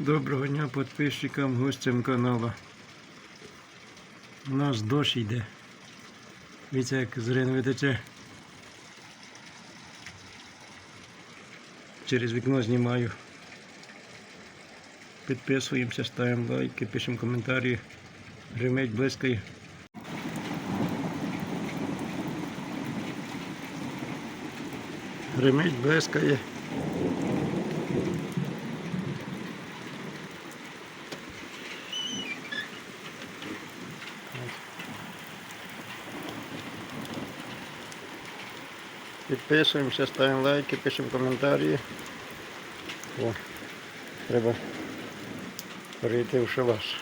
Доброго дня підписчикам, гостям каналу. У нас дощ йде. Дивіться, як з ринви тече. Через вікно знімаю. Підписуємося, ставимо лайки, пишемо коментарі. Гримить, блискає. Гримить, блискає. Підписуємося, ставимо лайки, пишемо коментарі. О, треба перейти в шалаш.